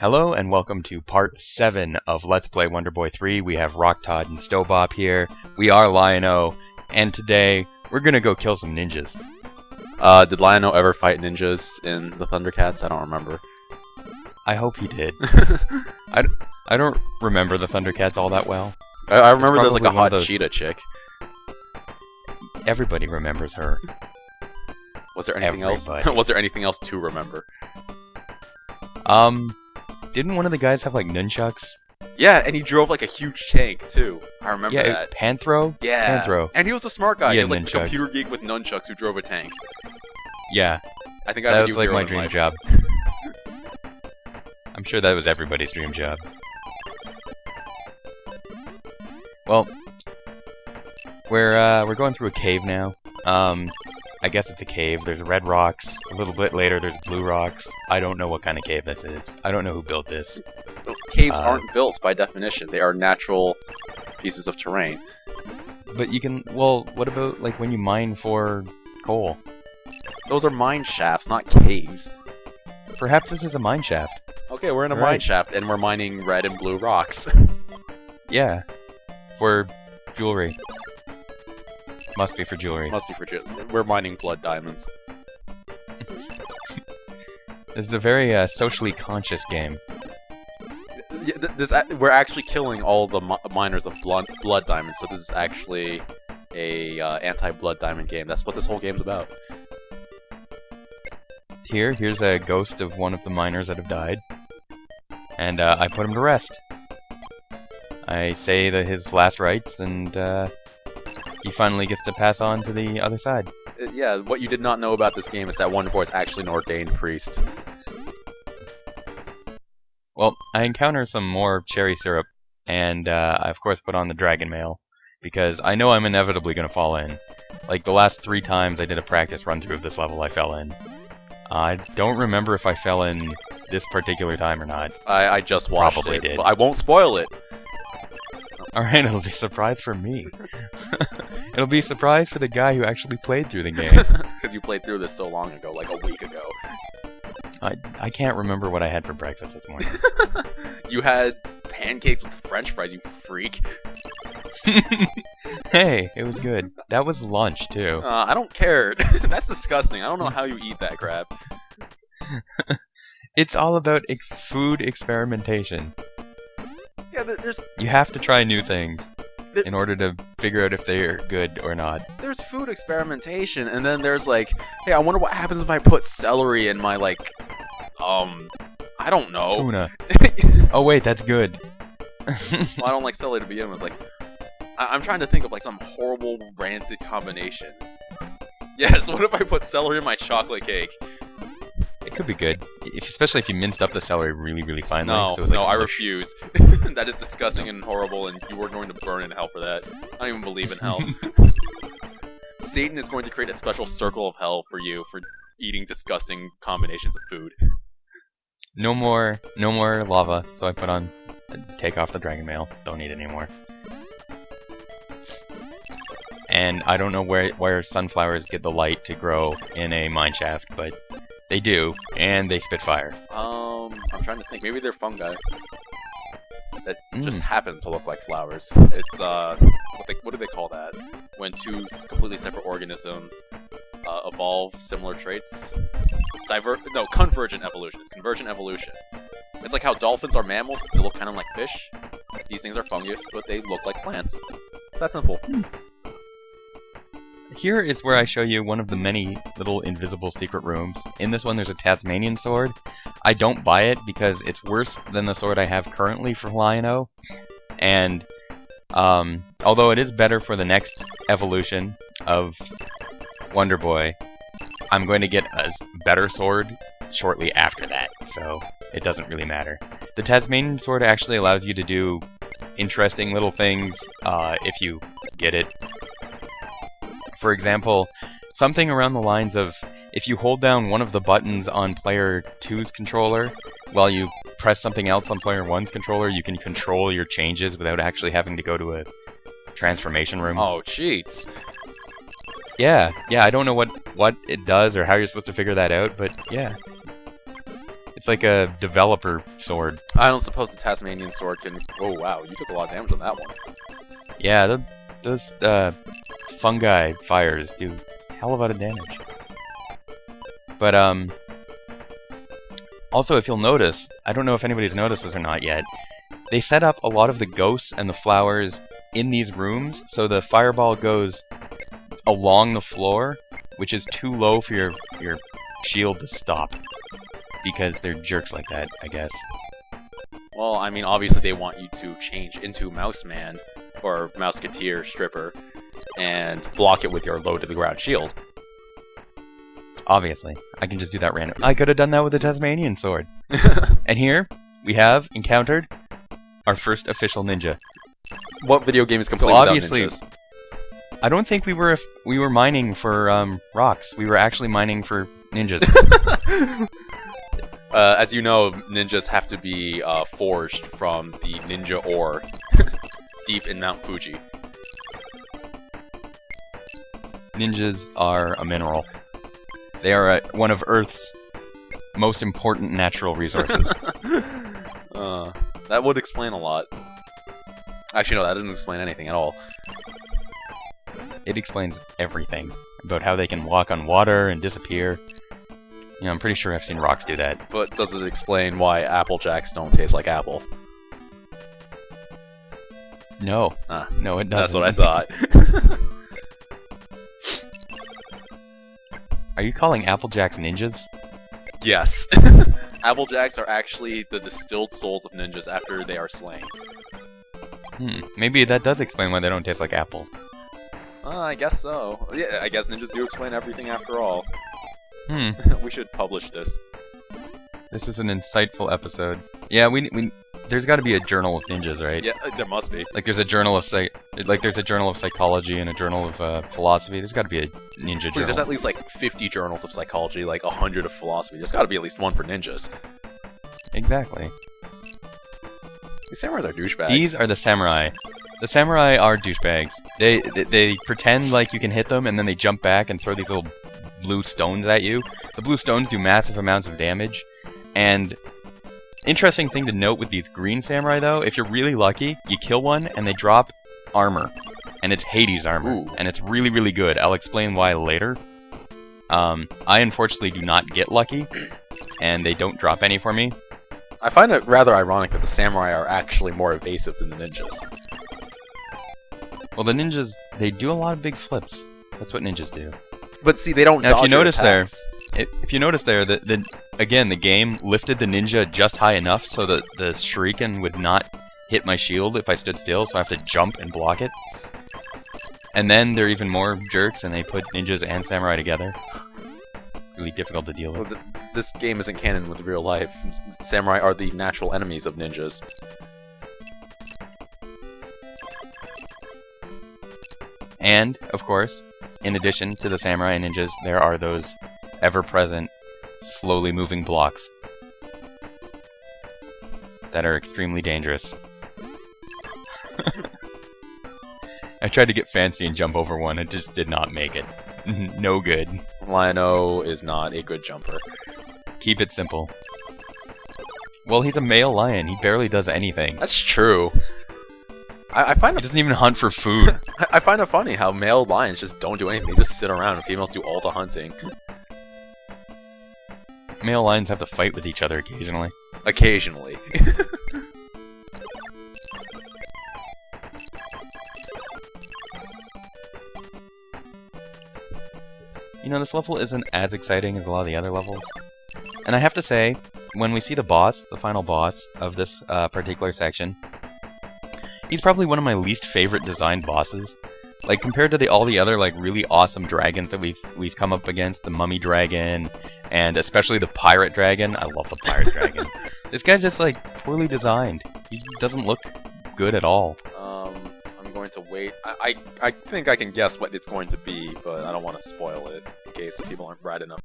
Hello and welcome to part 7 of Let's Play Wonder Boy 3. We have Rock Todd and Stobop here. We are Lion-O, and today we're gonna go kill some ninjas. Did Lion-O ever fight ninjas in the Thundercats? I don't remember. I hope he did. I don't remember the Thundercats all that well. I remember there's like a hot those... cheetah chick. Everybody remembers her. Was there anything else? Was there anything else to remember? Didn't one of the guys have like nunchucks? Yeah, and he drove like a huge tank too. I remember that. Panthro? Yeah. Panthro. And he was a smart guy. He was like a nunchucks. computer geek with nunchucks who drove a tank. Yeah. I think that was like my dream job. I'm sure that was everybody's dream job. Well, we're going through a cave now. I guess it's a cave. There's red rocks. A little bit later, there's blue rocks. I don't know what kind of cave this is. I don't know who built this. Well, caves aren't built by definition. They are natural pieces of terrain. But you can... Well, what about, like, when you mine for coal? Those are mine shafts, not caves. Perhaps this is a mine shaft. Okay, we're in a mine shaft, and we're mining red and blue rocks. Yeah. For jewelry. Must be for jewelry. Must be for jewelry. We're mining blood diamonds. This is a very socially conscious game. Yeah, we're actually killing all the miners of blood diamonds, so this is actually a anti-blood diamond game. That's what this whole game's about. Here's a ghost of one of the miners that have died. And I put him to rest. I say that his last rites, and he finally gets to pass on to the other side. Yeah, what you did not know about this game is that Wonder Boy is actually an ordained priest. Well, I encounter some more cherry syrup, and I of course put on the dragon mail, because I know I'm inevitably going to fall in. Like, the last 3 times I did a practice run-through of this level, I fell in. I don't remember if I fell in this particular time or not. I just watched Probably it, did. But I won't spoil it. Alright, it'll be a surprise for me. It'll be a surprise for the guy who actually played through the game. Because you played through this so long ago, like a week ago. I can't remember what I had for breakfast this morning. You had pancakes with french fries, you freak. Hey, it was good. That was lunch, too. I don't care. That's disgusting. I don't know how you eat that crap. It's all about food experimentation. Yeah, there's... You have to try new things in order to figure out if they're good or not. There's food experimentation, and then there's like, hey, I wonder what happens if I put celery in my, like, I don't know. Tuna. Oh wait, that's good. Well, I don't like celery to begin with. Like, I'm trying to think of like some horrible rancid combination. Yes, what if I put celery in my chocolate cake? It could be good, especially if you minced up the celery really, really finely. No, so it was like no, I refuse. That is disgusting and horrible, and you are going to burn in hell for that. I don't even believe in hell. Satan is going to create a special circle of hell for you for eating disgusting combinations of food. No more lava. So I put on, take off the dragon mail. Don't need it anymore. And I don't know where sunflowers get the light to grow in a mine shaft, but they do, and they spit fire. I'm trying to think. Maybe they're fungi that just happen to look like flowers. It's what do they call that? When 2 completely separate organisms evolve similar traits. Convergent evolution. It's convergent evolution. It's like how dolphins are mammals, but they look kind of like fish. These things are fungus, but they look like plants. It's that simple. Here is where I show you one of the many little invisible secret rooms. In this one, there's a Tasmanian sword. I don't buy it because it's worse than the sword I have currently for Lion-O. And, although it is better for the next evolution of Wonder Boy, I'm going to get a better sword shortly after that, so it doesn't really matter. The Tasmanian sword actually allows you to do interesting little things, if you get it. For example, something around the lines of, if you hold down one of the buttons on player 2's controller, while you press something else on player 1's controller, you can control your changes without actually having to go to a transformation room. Oh, cheats. Yeah, I don't know what it does or how you're supposed to figure that out, but yeah. It's like a developer sword. I don't suppose the Tasmanian sword can... Oh, wow, you took a lot of damage on that one. Yeah, those fungi fires do a hell of a lot of damage. But, also, if you'll notice, I don't know if anybody's noticed this or not yet, they set up a lot of the ghosts and the flowers in these rooms, so the fireball goes along the floor, which is too low for your shield to stop. Because they're jerks like that, I guess. Well, I mean, obviously they want you to change into Mouse Man, or Mouseketeer Stripper, and block it with your low-to-the-ground shield. Obviously. I can just do that random. I could have done that with the Tasmanian sword. And here, we have encountered our first official ninja. What video game is complete So without obviously, ninjas? I don't think we were mining for rocks. We were actually mining for ninjas. As you know, ninjas have to be forged from the ninja ore deep in Mount Fuji. Ninjas are a mineral. They are one of Earth's most important natural resources. That would explain a lot. Actually, no, that didn't explain anything at all. It explains everything about how they can walk on water and disappear. You know, I'm pretty sure I've seen rocks do that. But does it explain why Apple Jacks don't taste like apple? No. No, it doesn't. That's what I thought. Are you calling Apple Jacks ninjas? Yes. Apple Jacks are actually the distilled souls of ninjas after they are slain. Maybe that does explain why they don't taste like apples. I guess so. Yeah, I guess ninjas do explain everything after all. We should publish this. This is an insightful episode. Yeah, there's got to be a journal of ninjas, right? Yeah, there must be. Like there's a journal of there's a journal of psychology and a journal of philosophy. There's got to be a ninja Please, journal. there's at least like 50 journals of psychology, like 100 of philosophy. There's got to be at least one for ninjas. Exactly. These samurais are douchebags. These are the samurai. The samurai are douchebags. They pretend like you can hit them, and then they jump back and throw these little blue stones at you. The blue stones do massive amounts of damage, and interesting thing to note with these green samurai, though, if you're really lucky, you kill one, and they drop armor. And it's Hades armor. Ooh. And it's really, really good. I'll explain why later. I unfortunately do not get lucky, and they don't drop any for me. I find it rather ironic that the samurai are actually more evasive than the ninjas. Well, the ninjas, they do a lot of big flips. That's what ninjas do. But see, they don't Now, dodge if you your notice there, attacks. if you notice there, again, the game lifted the ninja just high enough so that the shuriken would not hit my shield if I stood still, so I have to jump and block it. And then they're even more jerks, and they put ninjas and samurai together. Really difficult to deal with. Well, this game isn't canon with real life. Samurai are the natural enemies of ninjas. And, of course, in addition to the samurai and ninjas, there are those ever-present, slowly moving blocks that are extremely dangerous. I tried to get fancy and jump over one, it just did not make it. No good. Lion-O is not a good jumper. Keep it simple. Well, he's a male lion, he barely does anything. That's true. I find He it doesn't even hunt for food. I find it funny how male lions just don't do anything. They just sit around and females do all the hunting. Male lions have to fight with each other occasionally. Occasionally. You know, this level isn't as exciting as a lot of the other levels. And I have to say, when we see the boss, the final boss of this particular section, he's probably one of my least favorite designed bosses. Like, compared to all the other, like, really awesome dragons that we've come up against, the mummy dragon, and especially the pirate dragon. I love the pirate dragon. This guy's just, like, poorly designed. He doesn't look good at all. I'm going to wait. I think I can guess what it's going to be, but I don't want to spoil it in case people aren't bright enough.